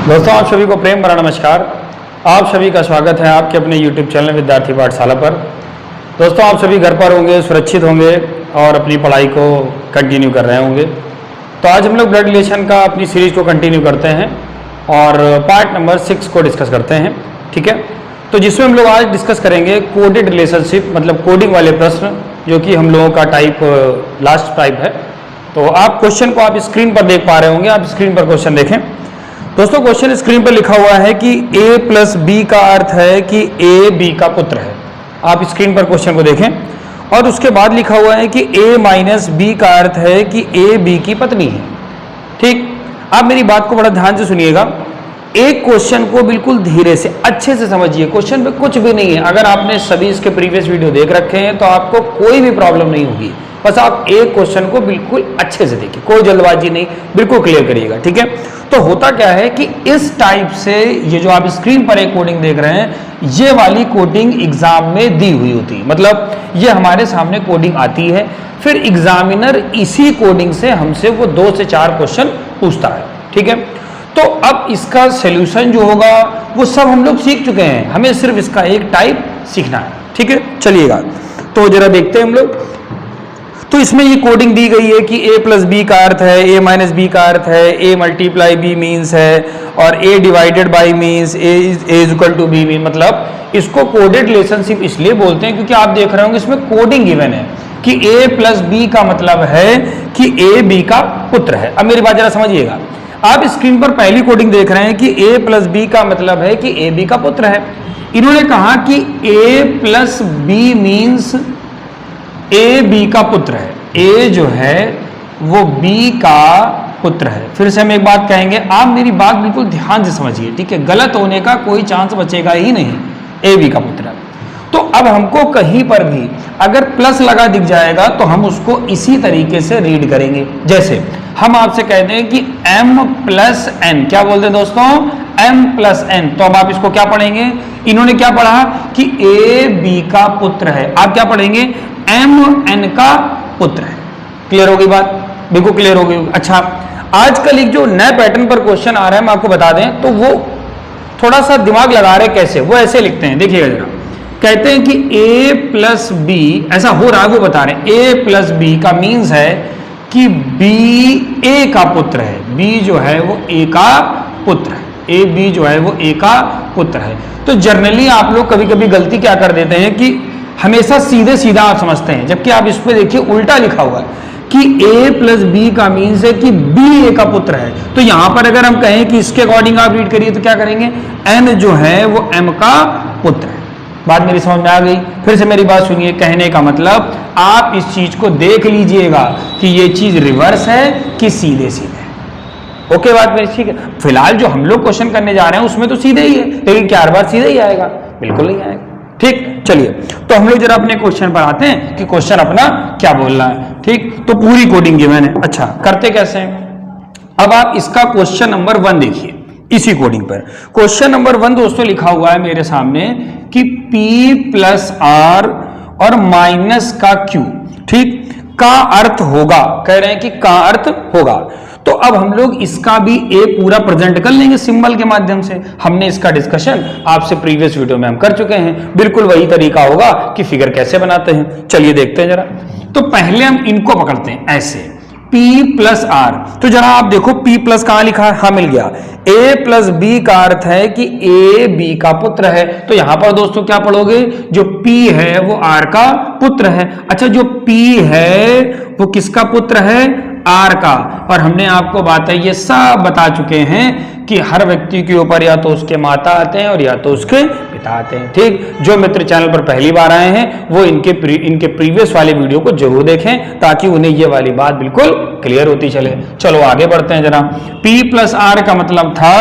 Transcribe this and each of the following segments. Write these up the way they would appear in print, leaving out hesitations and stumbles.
दोस्तों, आप सभी को प्रेम भरा नमस्कार। आप सभी का स्वागत है आपके अपने YouTube चैनल विद्यार्थी पाठशाला पर। दोस्तों, आप सभी घर पर होंगे, सुरक्षित होंगे और अपनी पढ़ाई को कंटिन्यू कर रहे होंगे। तो आज हम लोग ब्लड रिलेशन का अपनी सीरीज को कंटिन्यू करते हैं और पार्ट नंबर 6 को डिस्कस करते हैं। ठीक है, तो जिसमें हम लोग आज डिस्कस करेंगे कोडेड रिलेशनशिप, मतलब कोडिंग वाले प्रश्न, जो कि हम लोगों का टाइप लास्ट टाइप है। तो आप क्वेश्चन को आप स्क्रीन पर देख पा रहे होंगे। आप स्क्रीन पर क्वेश्चन देखें। दोस्तों, क्वेश्चन स्क्रीन पर लिखा हुआ है कि a प्लस बी का अर्थ है कि a b का पुत्र है। आप स्क्रीन पर क्वेश्चन को देखें और उसके बाद लिखा हुआ है कि a माइनस बी का अर्थ है कि a b की पत्नी है। ठीक, आप मेरी बात को बड़ा ध्यान से सुनिएगा। एक क्वेश्चन को बिल्कुल धीरे से अच्छे से समझिए। क्वेश्चन में कुछ भी नहीं है। अगर आपने सभी इसके प्रीवियस वीडियो देख रखे हैं तो आपको कोई भी प्रॉब्लम नहीं होगी। बस आप एक क्वेश्चन को बिल्कुल अच्छे से देखिए, कोई जल्दबाजी नहीं, बिल्कुल क्लियर करिएगा। ठीक है, तो होता क्या है कि इस टाइप से ये जो आप स्क्रीन पर एक कोडिंग देख रहे हैं, ये वाली कोडिंग एग्जाम में दी हुई होती है। मतलब ये हमारे सामने कोडिंग आती है, फिर एग्जामिनर इसी कोडिंग से हमसे वो 2 से 4 क्वेश्चन पूछता है। ठीक है, तो अब इसका सॉल्यूशन जो होगा वो सब हम लोग सीख चुके हैं, हमें सिर्फ इसका एक टाइप सीखना है। ठीक है, चलिएगा तो जरा देखते हैं हम लोग। तो इसमें ये कोडिंग दी गई है कि a प्लस बी का अर्थ है, a माइनस बी का अर्थ है, a मल्टीप्लाई b मीन्स है, और a divided by means a is equal to b mean. मतलब इसको कोडेड रिलेशनशिप इसलिए बोलते हैं क्योंकि आप देख रहे होंगे इसमें कोडिंग गिवन है कि a प्लस बी का मतलब है कि a b का पुत्र है। अब मेरी बात जरा समझिएगा। आप स्क्रीन पर पहली कोडिंग देख रहे हैं कि a प्लस बी का मतलब है कि a b का पुत्र है। इन्होंने कहा कि a plus B means A B का पुत्र है। ए जो है वो बी का पुत्र है। फिर से हम एक बात कहेंगे, आप मेरी बात बिल्कुल ध्यान से समझिए। ठीक है, गलत होने का कोई चांस बचेगा ही नहीं। ए बी का पुत्र है। तो अब हमको कहीं पर भी अगर प्लस लगा दिख जाएगा तो हम उसको इसी तरीके से रीड करेंगे। जैसे हम आपसे कहते हैं कि m प्लस एन, क्या बोलते हैं दोस्तों, m प्लस एन। तो अब आप इसको क्या पढ़ेंगे, इन्होंने क्या पढ़ा कि ए बी का पुत्र है, आप क्या पढ़ेंगे, एम एन का पुत्र है। क्लियर होगी बात, बिल्कुल क्लियर होगी। अच्छा, आजकल एक जो नए पैटर्न पर क्वेश्चन आ रहा है, हम आपको बता दें, तो वो थोड़ा सा दिमाग लगा रहे कैसे, वो ऐसे लिखते हैं, देखिएगा जरा। कहते हैं कि a प्लस बी, ऐसा हो रहा है वो बता रहे हैं, a प्लस बी का मीन्स है कि b a का पुत्र है। b जो है वो a का पुत्र है, a b जो है वो a का पुत्र है। तो जनरली आप लोग कभी कभी गलती क्या कर देते हैं कि हमेशा सीधे सीधा आप समझते हैं, जबकि आप इस पे देखिए उल्टा लिखा हुआ है कि a प्लस बी का मीन्स है कि b a का पुत्र है। तो यहां पर अगर हम कहें कि इसके अकॉर्डिंग आप रीड करिए तो क्या करेंगे, n जो है वो m का पुत्र है। बात मेरी समझ में आ गई। फिर से मेरी बात सुनिए, कहने का मतलब आप इस चीज को देख लीजिएगा कि ये चीज रिवर्स है कि सीधे सीधे। ओके, बात मेरी ठीक है। फिलहाल जो हम लोग क्वेश्चन करने जा रहे हैं उसमें तो सीधे ही है, लेकिन क्या हर बार सीधे ही आएगा, बिल्कुल नहीं आएगा। ठीक, चलिए तो हम लोग जरा अपने क्वेश्चन पर आते हैं कि क्वेश्चन अपना क्या बोल रहा है। ठीक, तो पूरी कोडिंग की मैंने, अच्छा करते कैसे हैं। अब आप इसका क्वेश्चन नंबर 1 देखिए इसी कोडिंग पर। क्वेश्चन नंबर 1 दोस्तों लिखा हुआ है मेरे सामने कि p प्लस आर और माइनस का q, ठीक, का अर्थ होगा। कह रहे हैं कि का अर्थ होगा। तो अब हम लोग इसका भी a पूरा प्रेजेंट कर लेंगे सिंबल के माध्यम से। हमने इसका डिस्कशन आपसे प्रीवियस वीडियो में हम कर चुके हैं। बिल्कुल वही तरीका होगा कि फिगर कैसे बनाते हैं। चलिए देखते हैं जरा। तो पहले हम इनको पकड़ते हैं ऐसे, p प्लस आर। तो जरा आप देखो p प्लस कहां लिखा है, हाँ मिल गया। a प्लस बी का अर्थ है कि a b का पुत्र है। तो यहां पर दोस्तों क्या पढ़ोगे, जो p है वो r का पुत्र है। अच्छा, जो p है वो किसका पुत्र है, आर का। और हमने आपको बात है ये सब बता चुके हैं कि हर व्यक्ति के ऊपर या तो उसके माता आते हैं और या तो उसके पिता आते हैं। ठीक, जो मित्र चैनल पर पहली बार आए हैं वो इनके प्रीवियस वाले वीडियो को जरूर देखें ताकि उन्हें ये वाली बात बिल्कुल क्लियर होती चले। चलो आगे बढ़ते हैं जरा। p प्लस आर का मतलब था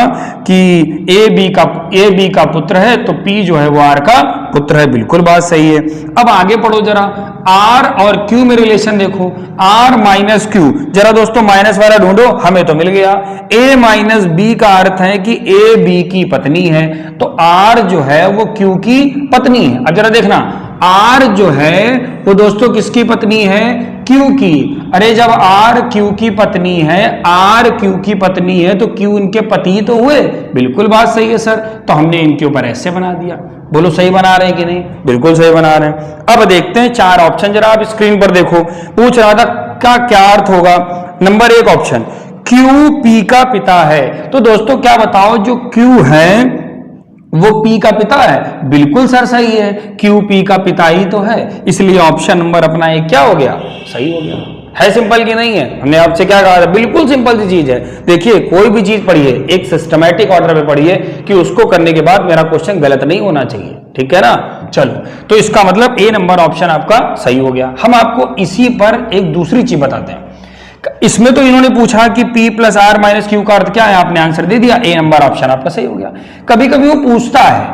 कि a b का पुत्र है, तो p जो है वो r का पुत्र है। बिल्कुल बात सही है। अब आगे पढ़ो जरा, r और q में रिलेशन देखो, r माइनस q। जरा दोस्तों माइनस वाला ढूंढो, हमें तो मिल गया। a माइनस b का अर्थ है कि a b की पत्नी है, तो r जो है वो q की पत्नी है। अब जरा देखना, आर जो है वो दोस्तों किसकी पत्नी है? क्यू की। अरे जब आर क्यू की पत्नी है, आर क्यू की पत्नी है तो क्यू इनके पति तो हुए। बिल्कुल बात सही है सर, तो हमने इनके ऊपर ऐसे बना दिया। बोलो सही बना रहे हैं कि नहीं? बिल्कुल सही बना रहे हैं। अब देखते हैं 4 ऑप्शन, जरा आप स्क्रीन पर देखो। पूछ रहा था का क्या अर्थ होगा। नंबर 1 ऑप्शन, क्यू पी का पिता है। तो दोस्तों क्या बताओ, जो क्यू है वो पी का पिता है। बिल्कुल सर सही है, क्यू पी का पिता ही तो है, इसलिए ऑप्शन नंबर अपना एक क्या हो गया? सही हो गया। है सिंपल कि नहीं है? हमने आपसे क्या कहा था? बिल्कुल सिंपल सी चीज है। देखिए कोई भी चीज पढ़िए एक सिस्टमैटिक ऑर्डर में पढ़िए कि उसको करने के बाद मेरा क्वेश्चन गलत नहीं होना चाहिए, ठीक है ना। चलो, तो इसका मतलब ए नंबर ऑप्शन आपका सही हो गया। हम आपको इसी पर एक दूसरी चीज बताते हैं। इसमें तो इन्होंने पूछा कि P plus R minus Q का अर्थ क्या है, आपने आंसर दे दिया, ए नंबर ऑप्शन आपका सही हो गया। कभी कभी वो पूछता है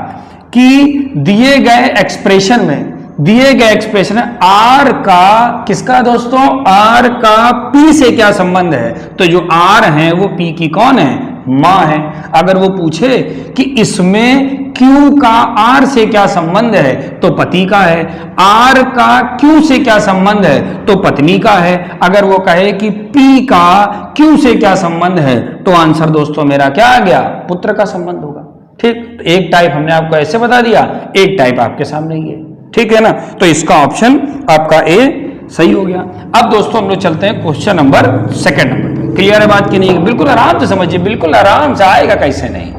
कि दिए गए एक्सप्रेशन में, दिए गए एक्सप्रेशन है आर का किसका दोस्तों, आर का P से क्या संबंध है। तो जो आर है वो P की कौन है? मां है। अगर वो पूछे कि इसमें Q का R से क्या संबंध है, तो पति का है। R का Q से क्या संबंध है, तो पत्नी का है। अगर वो कहे कि P का Q से क्या संबंध है, तो आंसर दोस्तों मेरा क्या आ गया? पुत्र का संबंध होगा। ठीक, तो एक टाइप हमने आपको ऐसे बता दिया, एक टाइप आपके सामने ही है, ठीक है ना। तो इसका ऑप्शन आपका ए सही हो गया। अब दोस्तों हम लोग चलते हैं क्वेश्चन नंबर 2 नंबर पे। क्लियर है बात की नहीं? बिल्कुल आराम से समझिए, बिल्कुल आराम से आएगा, कैसे नहीं।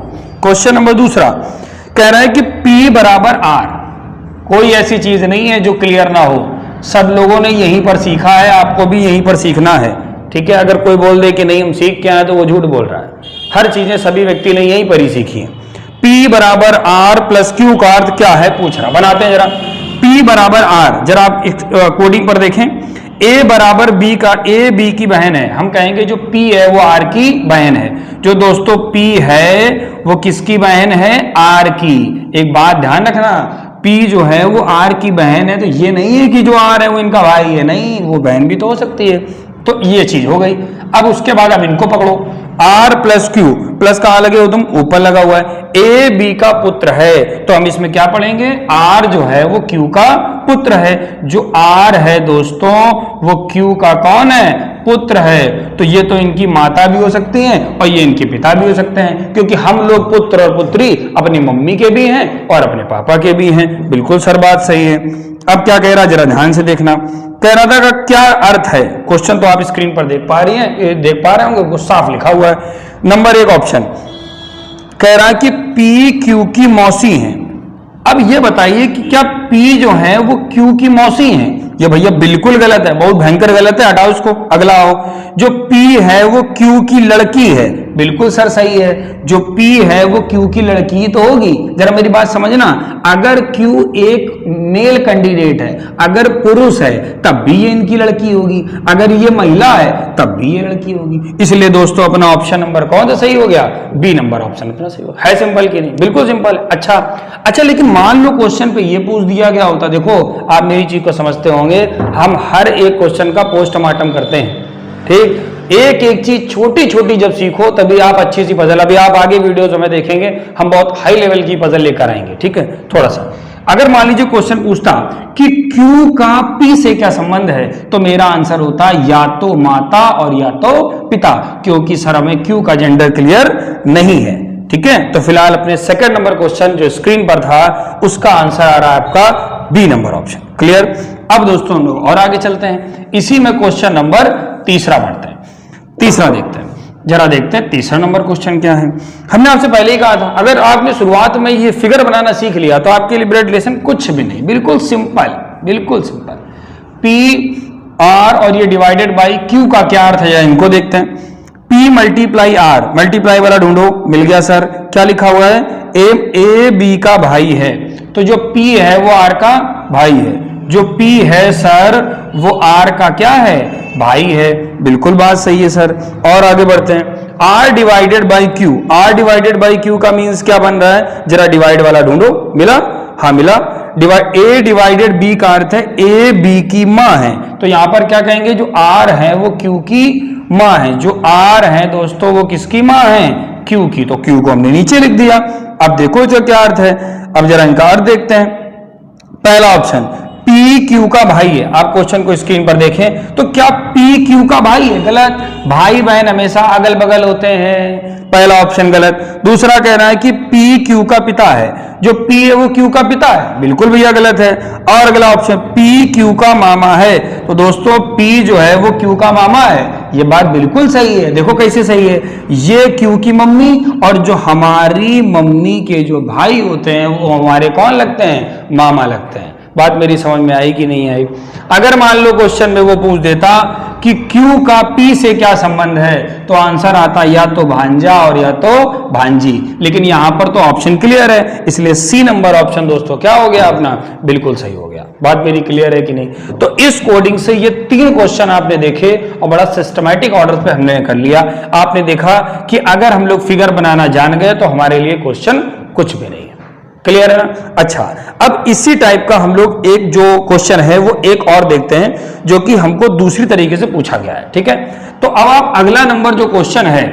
क्वेश्चन नंबर 2 कह रहा है कि P बराबर R। कोई ऐसी चीज नहीं है जो क्लियर ना हो, सब लोगों ने यहीं पर सीखा है, आपको भी यहीं पर सीखना है, ठीक है। अगर कोई बोल दे कि नहीं हम सीख के आए तो वो झूठ बोल रहा है। हर चीजें सभी व्यक्ति ने यहीं पर ही सीखी है। P बराबर R प्लस Q का अर्थ क्या है पूछ रहा। बनाते हैं जरा। P बराबर R, जरा आप कोडिंग पर देखें। A बराबर B का, A B की बहन है। हम कहेंगे जो P है वो R की बहन है। जो दोस्तों P है वो किसकी बहन है? R की। एक बात ध्यान रखना, P जो है वो R की बहन है, तो ये नहीं है कि जो R है वो इनका भाई है, नहीं, वो बहन भी तो हो सकती है। तो ये चीज हो गई। अब उसके बाद अब इनको पकड़ो, R प्लस क्यू, प्लस कहां लगे हो तुम? ऊपर लगा हुआ है। ए बी का पुत्र है, तो हम इसमें क्या पढ़ेंगे? R जो है वो Q का पुत्र है। जो R है दोस्तों वो Q का कौन है? पुत्र है। तो ये तो इनकी माता भी हो सकती हैं और ये इनके पिता भी हो सकते हैं, क्योंकि हम लोग पुत्र और पुत्री अपनी मम्मी के भी हैं और अपने पापा के भी हैं। बिल्कुल सर बात सही है। अब क्या कह रहा, जरा ध्यान से देखना। कह रहा था का क्या अर्थ है, क्वेश्चन तो आप स्क्रीन पर देख पा रही हैं, देख पा रहे होंगे, वो साफ लिखा हुआ है। नंबर 1 ऑप्शन कह रहा है कि P Q की मौसी है। अब ये बताइए कि क्या P जो है वो Q की मौसी है? ये भैया बिल्कुल गलत है, बहुत भयंकर गलत है, हटाओ इसको, अगला आओ। जो P है वो Q की लड़की है। बिल्कुल सर सही है, जो P है वो Q की लड़की तो होगी। जरा मेरी बात समझना, अगर Q एक मेल कैंडिडेट है, अगर पुरुष है तब भी ये इनकी लड़की होगी, अगर ये महिला है तब भी ये लड़की होगी। इसलिए दोस्तों अपना ऑप्शन नंबर कौन सा सही हो गया? बी नंबर ऑप्शन अपना सही हो गया। है सिंपल कि नहीं? बिल्कुल सिंपल। अच्छा, लेकिन मान लो क्वेश्चन पे ये पूछ दिया गया होता, देखो आप मेरी चीज को समझते होंगे, हम हर एक क्वेश्चन का पोस्टमार्टम करते हैं, ठीक। एक एक चीज छोटी छोटी जब सीखो तभी आप अच्छी सी पजल, अभी आप आगे वीडियोज में देखेंगे हम बहुत हाई लेवल की पजल लेकर आएंगे, ठीक है। थोड़ा सा अगर मान लीजिए क्वेश्चन पूछता कि Q का P से क्या संबंध है, तो मेरा आंसर होता या तो माता और या तो पिता, क्योंकि सर हमें Q का जेंडर क्लियर नहीं है, ठीक है। तो फिलहाल अपने 2 नंबर क्वेश्चन जो स्क्रीन पर था उसका आंसर आ रहा है आपका बी नंबर ऑप्शन। क्लियर। अब दोस्तों हम लोग और आगे चलते हैं, इसी में क्वेश्चन नंबर 3 पढ़ते हैं। 3 देखते हैं, जरा देखते हैं 3 नंबर क्वेश्चन क्या है। हमने आपसे पहले ही कहा था, अगर आपने शुरुआत में ये फिगर बनाना सीख लिया तो आपके लिए ब्लड रिलेशन कुछ भी नहीं, बिल्कुल सिंपल, बिल्कुल सिंपल। P R और ये डिवाइडेड बाई Q का क्या अर्थ है, इनको देखते हैं। P मल्टीप्लाई R, मल्टीप्लाई वाला ढूंढो, मिल गया सर। क्या लिखा हुआ है? A B का भाई है, तो जो P है वो R का भाई है। जो P है सर वो R का क्या है? भाई है। बिल्कुल बात सही है सर। और आगे बढ़ते हैं, R divided by Q, R divided by Q का मीन्स क्या बन रहा है? जरा डिवाइड वाला ढूंढो, मिला? हाँ मिला। A डिवाइडेड B का अर्थ है A B की माँ है, तो यहां पर क्या कहेंगे? जो R है वो Q की माँ है। जो R है दोस्तों वो किसकी माँ है? Q की। तो Q को हमने नीचे लिख दिया। अब देखो जो क्या अर्थ है, अब जरा इनका अर्थ देखते हैं। पहला ऑप्शन पी क्यू का भाई है। आप क्वेश्चन को स्क्रीन पर देखें तो क्या पी क्यू का भाई है? गलत। भाई बहन हमेशा अगल बगल होते हैं, पहला ऑप्शन गलत। दूसरा कह रहा है कि पी क्यू का पिता है, जो पी है वो क्यू का पिता है, बिल्कुल भैया गलत है। और अगला ऑप्शन पी क्यू का मामा है, तो दोस्तों पी जो है वो क्यू का मामा है, ये बात बिल्कुल सही है। देखो कैसे सही है, ये क्यू की मम्मी और जो हमारी मम्मी के जो भाई होते हैं वो हमारे कौन लगते हैं? मामा लगते हैं। बात मेरी समझ में आई कि नहीं आई? अगर मान लो क्वेश्चन में वो पूछ देता कि क्यू का पी से क्या संबंध है, तो आंसर आता या तो भांजा और या तो भांजी, लेकिन यहां पर तो ऑप्शन क्लियर है, इसलिए सी नंबर ऑप्शन दोस्तों क्या हो गया अपना? बिल्कुल सही हो गया। बात मेरी क्लियर है कि नहीं? तो इस कोडिंग से ये 3 क्वेश्चन आपने देखे और बड़ा सिस्टमैटिक ऑर्डर पे हमने कर लिया। आपने देखा कि अगर हम लोग फिगर बनाना जान गए तो हमारे लिए क्वेश्चन कुछ भी नहीं है। क्लियर है ना? अच्छा, अब इसी टाइप का हम लोग एक जो क्वेश्चन है वो एक और देखते हैं, जो कि हमको दूसरी तरीके से पूछा गया है। ठीक है, तो अब आप अगला नंबर जो क्वेश्चन है,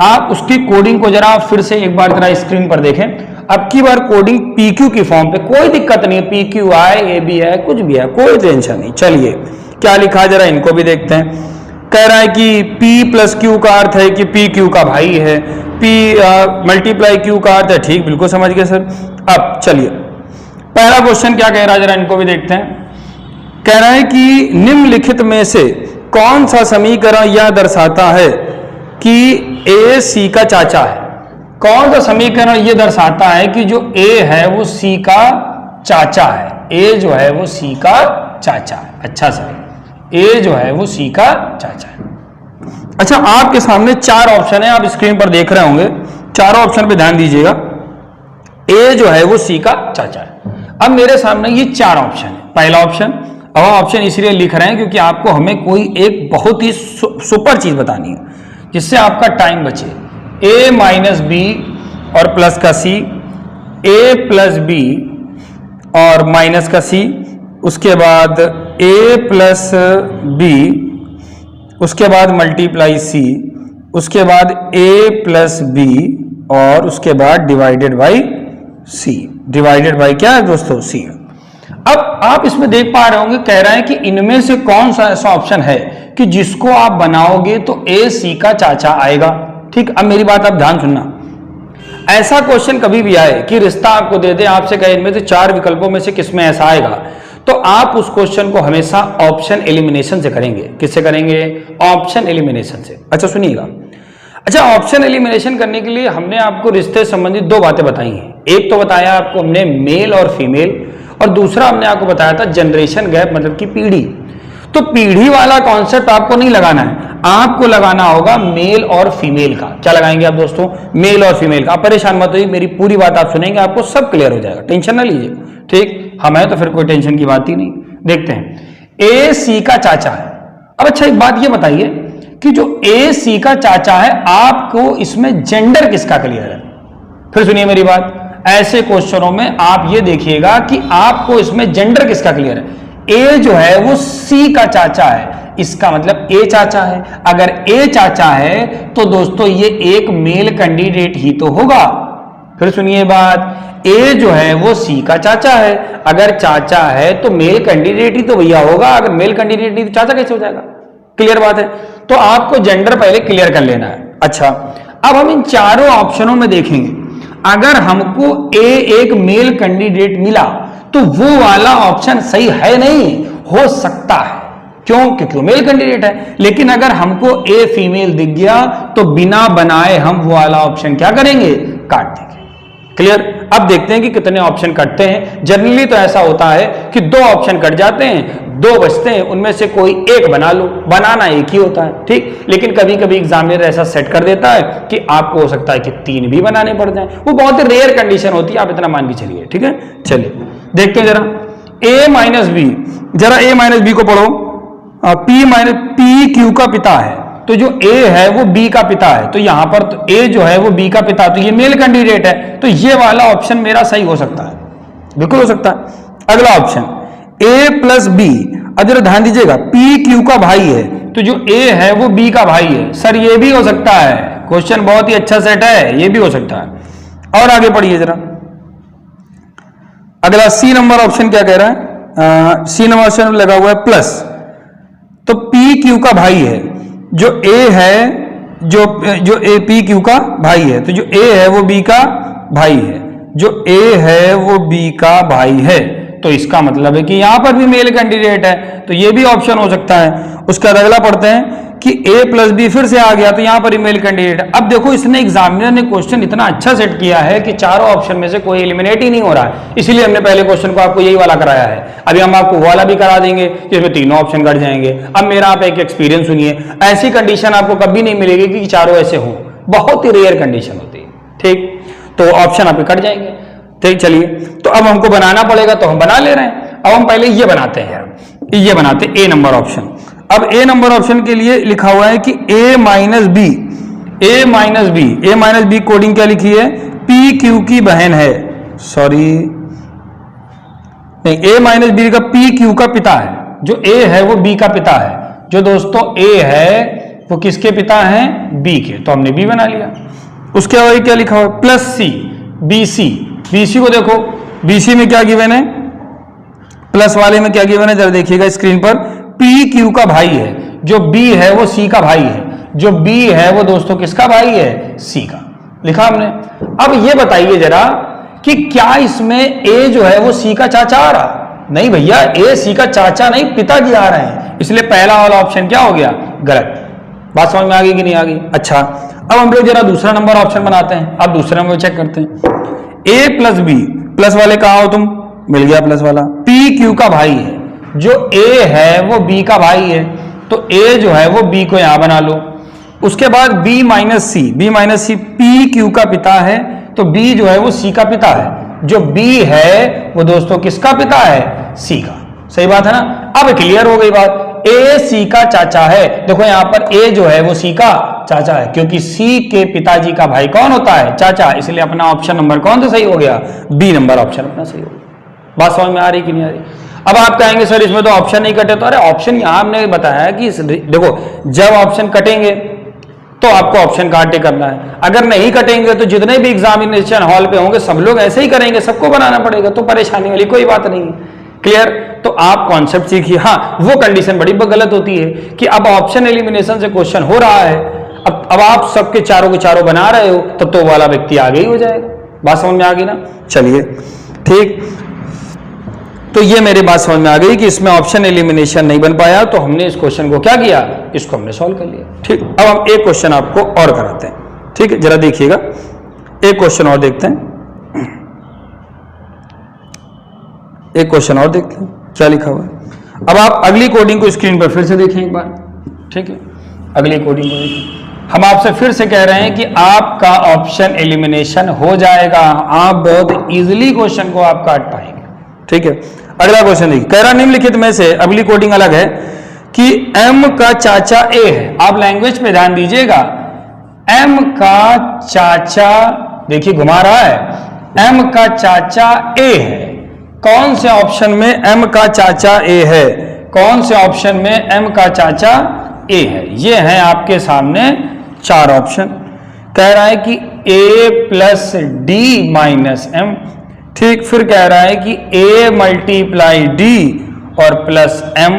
आप उसकी कोडिंग को जरा फिर से एक बार जरा स्क्रीन पर देखें। अब की बार कोडिंग पीक्यू की फॉर्म पे, कोई दिक्कत नहीं है, पीक्यू है, ए बी है, कुछ भी है, कोई टेंशन नहीं। चलिए क्या लिखा है जरा इनको भी देखते हैं। कह रहा है कि पी प्लस क्यू का अर्थ है कि पी क्यू का भाई है, पी मल्टीप्लाई क्यू का अर्थ है, ठीक बिल्कुल समझ गए सर। अब चलिए पहला क्वेश्चन क्या कह रहा है जरा इनको भी देखते हैं। कह रहा है कि निम्नलिखित में से कौन सा समीकरण यह दर्शाता है कि ए सी का चाचा है? कौन सा समीकरण यह दर्शाता है कि जो ए है वो सी का चाचा है? ए जो है वो सी का चाचा है। अच्छा सर, ए जो है वो सी का चाचा है। अच्छा, आपके सामने 4 ऑप्शन है, आप स्क्रीन पर देख रहे होंगे, चारों ऑप्शन पे ध्यान दीजिएगा। ए जो है वो सी का चाचा है। अब मेरे सामने ये 4 ऑप्शन है। पहला ऑप्शन, अब ऑप्शन इसलिए लिख रहे हैं क्योंकि आपको हमें कोई एक बहुत ही सुपर चीज बतानी है जिससे आपका टाइम बचे। ए माइनस बी और प्लस का सी, ए प्लस बी और माइनस का सी, उसके बाद ए प्लस बी, उसके बाद मल्टीप्लाई सी, उसके बाद ए प्लस बी और उसके बाद divided by C. Divided by क्या है दोस्तों? सी। अब आप इसमें देख पा रहे होंगे, कह रहा है कि इनमें से कौन सा ऐसा ऑप्शन है कि जिसको आप बनाओगे तो ए सी का चाचा आएगा। ठीक, अब मेरी बात आप ध्यान सुनना। ऐसा क्वेश्चन कभी भी आए कि रिश्ता आपको दे दे, आपसे कहे इनमें से 4 विकल्पों में से किसमें ऐसा आएगा, तो आप उस क्वेश्चन को हमेशा ऑप्शन एलिमिनेशन से करेंगे। किससे करेंगे? ऑप्शन एलिमिनेशन से। अच्छा सुनिएगा, अच्छा ऑप्शन एलिमिनेशन करने के लिए हमने आपको रिश्ते संबंधित 2 बातें बताई हैं। एक तो बताया आपको हमने मेल और फीमेल, और दूसरा हमने आपको बताया था जनरेशन गैप, मतलब कि पीढ़ी। तो पीढ़ी वाला कॉन्सेप्ट आपको नहीं लगाना है, आपको लगाना होगा मेल और फीमेल का। क्या लगाएंगे आप दोस्तों? मेल और फीमेल का। आप परेशान मत होइए, मेरी पूरी बात आप सुनेंगे, आपको सब क्लियर हो जाएगा, टेंशन ना लीजिए। ठीक, हमें तो फिर कोई टेंशन की बात ही नहीं। देखते हैं, ए सी का चाचा है। अब अच्छा एक बात ये बताइए कि जो ए सी का चाचा है, आपको इसमें जेंडर किसका क्लियर है? फिर सुनिए मेरी बात, ऐसे क्वेश्चनों में आप ये देखिएगा कि आपको इसमें जेंडर किसका क्लियर है। ए जो है वो सी का चाचा है, इसका मतलब ए चाचा है। अगर ए चाचा है तो दोस्तों ये एक मेल कैंडिडेट ही तो होगा। फिर सुनिए बात, ए जो है वो सी का चाचा है, अगर चाचा है तो मेल कैंडिडेट ही तो भैया होगा, अगर मेल कैंडिडेट नहीं तो चाचा कैसे हो जाएगा? क्लियर बात है, तो आपको जेंडर पहले क्लियर कर लेना है। अच्छा, अब हम इन चारों ऑप्शनों में देखेंगे, अगर हमको ए एक मेल कैंडिडेट मिला तो वो वाला ऑप्शन सही है नहीं, हो सकता है, क्यों? क्योंकि वो मेल कैंडिडेट है। लेकिन अगर हमको ए फीमेल दिख गया तो बिना बनाए हम वो वाला ऑप्शन क्या करेंगे? काट देंगे। क्लियर? अब देखते हैं कि कितने ऑप्शन कटते हैं। जनरली तो ऐसा होता है कि 2 ऑप्शन कट जाते हैं, 2 बचते हैं, उनमें से कोई एक बना लो। बनाना एक ही होता है, ठीक। लेकिन कभी कभी एग्जामिनर ऐसा सेट कर देता है कि आपको हो सकता है कि 3 भी बनाने पड़ जाए, वो बहुत ही रेयर कंडीशन होती है, आप इतना मान के चलिए। ठीक है, चलिए देखते हैं जरा ए माइनस बी, जरा ए माइनस बी को पढ़ो। पी माइनस पी क्यू का पिता है, तो जो ए है वो बी का पिता है, तो यहां पर तो ए जो है वो बी का पिता, तो ये मेल कैंडिडेट है, तो ये वाला ऑप्शन मेरा सही हो सकता है, बिल्कुल हो सकता है। अगला ऑप्शन ए प्लस बी, अगर ध्यान दीजिएगा पी क्यू का भाई है, तो जो ए है वो बी का भाई है। सर ये भी हो सकता है, क्वेश्चन बहुत ही अच्छा सेट है, ये भी हो सकता है। और आगे पढ़िए जरा, अगला सी नंबर ऑप्शन क्या कह रहा है, सी नंबर ऑप्शन लगा हुआ है प्लस, तो पी क्यू का भाई है, जो ए है जो ए पी क्यू का भाई है, तो जो ए है वो बी का भाई है, जो ए है वो बी का भाई है, तो इसका मतलब है कि यहां पर भी मेल कैंडिडेट है, तो ये भी ऑप्शन हो सकता है। उसका अगला पढ़ते हैं कि a प्लस बी फिर से आ गया, तो यहां पर ईमेल कैंडिडेट है। अब देखो इसने एग्जामिनर ने क्वेश्चन इतना अच्छा सेट किया है कि चारों ऑप्शन में से कोई एलिमिनेट ही नहीं हो रहा है, इसीलिए हमने पहले क्वेश्चन को आपको यही वाला कराया है। अभी हम आपको वाला भी करा देंगे जिसमें तीनों ऑप्शन कट जाएंगे। अब मेरा आप एक एक्सपीरियंस सुनिए, ऐसी कंडीशन आपको कभी नहीं मिलेगी कि चारों ऐसे हों, बहुत ही रेयर कंडीशन होती है, ठीक। तो ऑप्शन आपके कट जाएंगे, ठीक। चलिए, तो अब हमको बनाना पड़ेगा, तो हम बना ले रहे हैं। अब हम पहले ये बनाते हैं यार, ये बनाते हैं ए नंबर ऑप्शन। अब ए नंबर ऑप्शन के लिए लिखा हुआ है कि a minus B, A minus B coding क्या लिखी है, पी क्यू की बहन है, सॉरी नहीं, ए माइनस बी का पी क्यू का पिता है, जो ए है वो बी का पिता है, जो दोस्तों ए है वो किसके पिता हैं, बी के, तो हमने बी बना लिया। उसके बाद क्या लिखा हुआ है, प्लस सी, बीसी को देखो, बीसी में क्या गिवन है, प्लस वाले में क्या गिवन है जरा देखिएगा स्क्रीन पर, पी क्यू का भाई है, जो बी है वो सी का भाई है, जो बी है वो दोस्तों किसका भाई है, सी का, लिखा हमने। अब ये बताइए जरा कि क्या इसमें ए जो है वो सी का चाचा आ रहा, नहीं भैया, ए सी का चाचा नहीं, पिताजी आ रहे हैं, इसलिए पहला वाला ऑप्शन क्या हो गया, गलत। बात समझ में आ गई कि नहीं आ गई? अच्छा, अब हम लोग जरा दूसरा नंबर ऑप्शन बनाते हैं। अब दूसरे नंबर चेक करते हैं, ए प्लस बी, प्लस वाले कहा हो तुम, मिल गया प्लस वाला, पी क्यू का भाई है, जो ए है वो बी का भाई है, तो ए जो है वो बी को यहां बना लो। उसके बाद बी माइनस सी, पी क्यू का पिता है, तो बी जो है वो सी का पिता है, जो बी है वो दोस्तों किसका पिता है, सी का। सही बात है ना? अब क्लियर हो गई बात, ए सी का चाचा है। देखो यहां पर ए जो है वो सी का चाचा है, क्योंकि सी के पिताजी का भाई कौन होता है, चाचा, इसलिए अपना ऑप्शन नंबर कौन सा सही हो गया, बी नंबर ऑप्शन अपना सही हो गया। बात समझ में आ रही कि नहीं आ रही? अब आप कहेंगे सर इसमें तो ऑप्शन नहीं कटे, तो अरे ऑप्शन यहां हमने बताया कि देखो जब ऑप्शन कटेंगे तो आपको ऑप्शन काट के करना है, अगर नहीं कटेंगे तो जितने भी एग्जामिनेशन हॉल पे होंगे सब लोग ऐसे ही करेंगे, सबको बनाना पड़ेगा, तो परेशानी वाली कोई बात नहीं है। क्लियर? तो आप कॉन्सेप्ट सीखिए। हाँ, वो कंडीशन बड़ी गलत होती है कि अब ऑप्शन एलिमिनेशन से क्वेश्चन हो रहा है, अब आप सबके चारों के चारों बना रहे हो, तब तो वाला व्यक्ति आगे ही हो जाएगा। बात समझ में आ गई ना? चलिए ठीक, तो ये मेरी बात समझ में आ गई कि इसमें ऑप्शन एलिमिनेशन नहीं बन पाया, तो हमने इस क्वेश्चन को क्या किया, इसको हमने सॉल्व कर लिया। ठीक, अब हम एक क्वेश्चन आपको और कराते हैं। ठीक है, जरा देखिएगा, एक क्वेश्चन और देखते हैं, एक क्वेश्चन और देखते हैं क्या लिखा हुआ है। अब आप अगली कोडिंग को स्क्रीन पर फिर से देखें एक बार। ठीक है, अगली कोडिंग को देखें। हम आपसे फिर से कह रहे हैं कि आपका ऑप्शन एलिमिनेशन हो जाएगा, आप बहुत इजीली क्वेश्चन को आप काट पाएंगे। ठीक है, अगला क्वेश्चन देखिए, कह रहा निम्नलिखित में से, अगली कोडिंग अलग है कि m का चाचा a है। आप लैंग्वेज पे ध्यान दीजिएगा, m का चाचा, देखिए घुमा रहा है, m का चाचा a है। कौन से ऑप्शन में m का चाचा a है, कौन से ऑप्शन में m का चाचा a है? ये है आपके सामने चार ऑप्शन। कह रहा है कि a plus D minus m, ठीक, फिर कह रहा है कि a मल्टीप्लाई डी और प्लस m,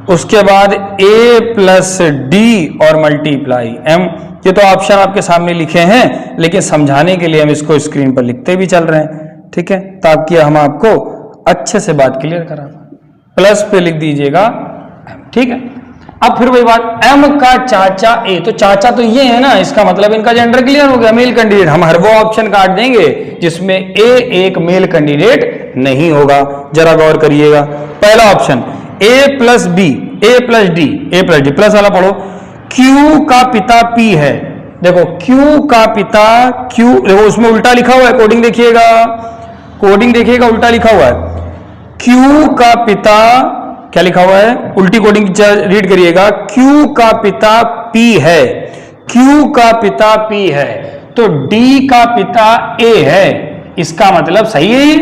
उसके बाद a प्लस डी और मल्टीप्लाई m। ये तो ऑप्शन आपके सामने लिखे हैं, लेकिन समझाने के लिए हम इसको स्क्रीन पर लिखते भी चल रहे हैं। ठीक है, ताकि हम आपको अच्छे से बात क्लियर करा। प्लस पे लिख दीजिएगा, ठीक है। अब फिर वही बात, m का चाचा a, तो चाचा तो ये है ना, इसका मतलब इनका जेंडर क्लियर हो गया, मेल कैंडिडेट। हम हर वो ऑप्शन काट देंगे जिसमें a एक मेल कैंडिडेट नहीं होगा। जरा गौर करिएगा, पहला option a plus B, a plus D, a plus D, plus वाला पढ़ो, q का पिता p है। देखो q का पिता q, देखो उसमें उल्टा लिखा हुआ है, कोडिंग देखिएगा, कोडिंग देखिएगा, उल्टा लिखा हुआ है। q का पिता क्या लिखा हुआ है, उल्टी कोडिंग रीड करिएगा, Q का पिता P है, Q का पिता P है, तो D का पिता A है। इसका मतलब सही है,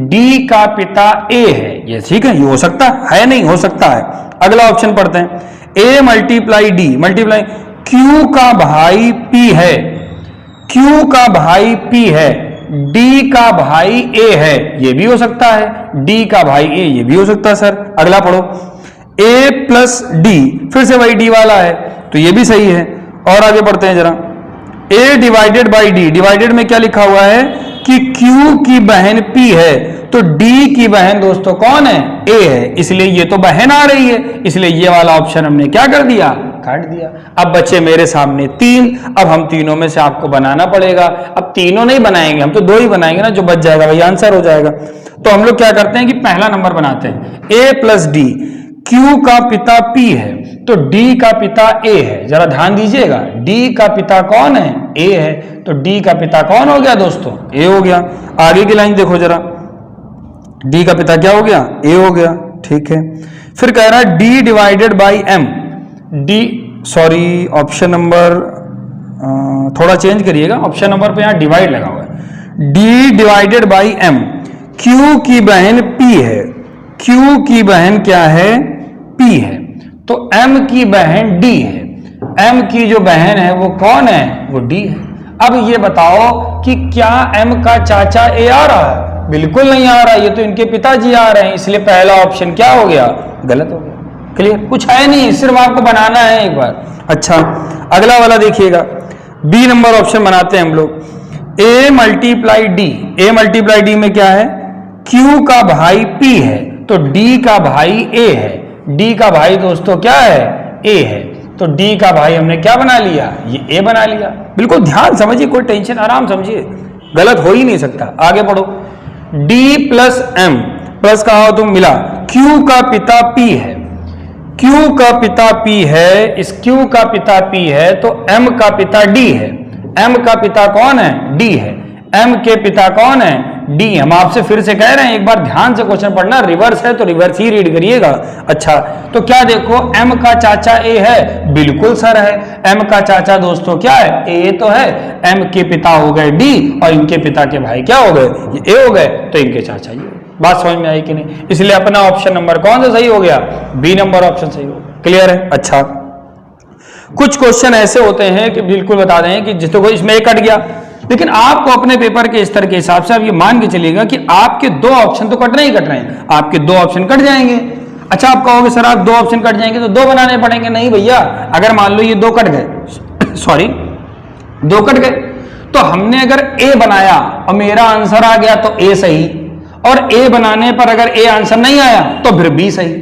D का पिता A है। ये ठीक है, ये हो सकता है, नहीं हो सकता है। अगला ऑप्शन पढ़ते हैं, A multiply D multiply, Q का भाई P है, Q का भाई P है, डी का भाई ए है, ये भी हो सकता है, डी का भाई ए, ये भी हो सकता है सर। अगला पढ़ो, ए प्लस डी, फिर से वही डी वाला है, तो ये भी सही है। और आगे बढ़ते हैं जरा, ए डिवाइडेड बाई डी, डिवाइडेड में क्या लिखा हुआ है कि क्यू की बहन पी है, तो डी की बहन दोस्तों कौन है, ए है, इसलिए ये तो बहन आ रही है, इसलिए ये वाला ऑप्शन हमने क्या कर दिया, काट दिया। अब बच्चे मेरे सामने 3, अब हम तीनों में से आपको बनाना पड़ेगा। अब तीनों नहीं बनाएंगे, हम तो 2 ही बनाएंगे ना, जो बच जाएगा वही आंसर हो जाएगा। तो हम लोग क्या करते हैं कि पहला नंबर बनाते हैं, ए प्लस डी, क्यू का पिता पी है तो डी का पिता ए है। जरा ध्यान दीजिएगा, डी का पिता कौन है, ए है, तो डी का पिता कौन हो गया दोस्तों, ए हो गया। आगे की लाइन देखो जरा, डी का पिता क्या हो गया, ए हो गया, ठीक है। फिर कह रहा है D divided by M, D sorry option number थोड़ा चेंज करिएगा, ऑप्शन नंबर पे यहां डिवाइड लगा हुआ है, D divided by M, Q की बहन पी है, क्यू की बहन क्या है, पी है, तो एम की बहन डी है, एम की जो बहन है वो कौन है, वो डी है। अब ये बताओ कि क्या एम का चाचा ए आ रहा है, बिल्कुल नहीं आ रहा, ये तो इनके पिताजी आ रहे हैं, इसलिए पहला ऑप्शन क्या हो गया, गलत हो गया। क्लियर, कुछ है नहीं, सिर्फ आपको बनाना है एक बार। अच्छा, अगला वाला देखिएगा, बी नंबर ऑप्शन बनाते हैं हम लोग, A multiply D, A multiply D में क्या है, क्यू का भाई पी है तो डी का भाई ए है, डी का भाई दोस्तों क्या है, ए है, तो डी का भाई हमने क्या बना लिया, ये ए बना लिया। बिल्कुल ध्यान समझिए, कोई टेंशन, आराम समझिए, गलत हो ही नहीं सकता। आगे पढ़ो, डी प्लस एम, प्लस का हो तो मिला, क्यू का पिता पी है, क्यू का पिता पी है, इस क्यू का पिता पी है तो एम का पिता डी है, एम का पिता कौन है, डी है, एम के पिता कौन है, डी। हम आपसे फिर से कह रहे हैं, एक बार ध्यान से क्वेश्चन पढ़ना, रिवर्स है तो रिवर्स ही रीड करिएगा। अच्छा, तो क्या देखो, एम का चाचा ए है, बिल्कुल सर है, एम का चाचा दोस्तों क्या है, ए तो है, एम के पिता हो गए डी और इनके पिता के भाई क्या हो गए, ये ए हो गए, तो इनके चाचा ये। बात समझ में आई कि नहीं, इसलिए अपना ऑप्शन नंबर कौन सा सही हो गया, बी नंबर ऑप्शन सही हो गया। क्लियर है। अच्छा, कुछ क्वेश्चन ऐसे होते हैं कि बिल्कुल बता दें कि जिसको इसमें कट गया, लेकिन आपको अपने पेपर के स्तर के हिसाब से आप ये मान के चलिएगा कि आपके 2 ऑप्शन तो कट नहीं कट रहे हैं, आपके 2 ऑप्शन कट जाएंगे। अच्छा, आप कहोगे सर आप 2 ऑप्शन कट जाएंगे तो 2 बनाने पड़ेंगे, नहीं भैया, अगर मान लो ये 2 कट गए सॉरी 2 कट गए, तो हमने अगर ए बनाया और मेरा आंसर आ गया तो ए सही, और ए बनाने पर अगर ए आंसर नहीं आया तो फिर बी सही।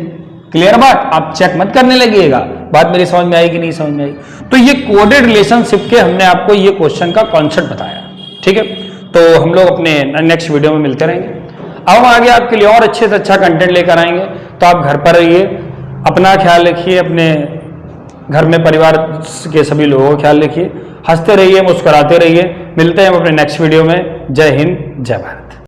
क्लियर बात, आप चेक मत करने लगिएगा। बात मेरी समझ में आई कि नहीं समझ में आई। तो ये कोडेड रिलेशनशिप के हमने आपको ये क्वेश्चन का कॉन्सेप्ट बताया, ठीक है। तो हम लोग अपने नेक्स्ट वीडियो में मिलते रहेंगे। अब हम आगे आपके लिए और अच्छे से अच्छा कंटेंट लेकर आएंगे, तो आप घर पर रहिए, अपना ख्याल रखिए, अपने घर में परिवार के सभी लोगों का ख्याल रखिए, हंसते रहिए, मुस्कुराते रहिए। मिलते हैं हम अपने नेक्स्ट वीडियो में। जय हिंद, जय भारत।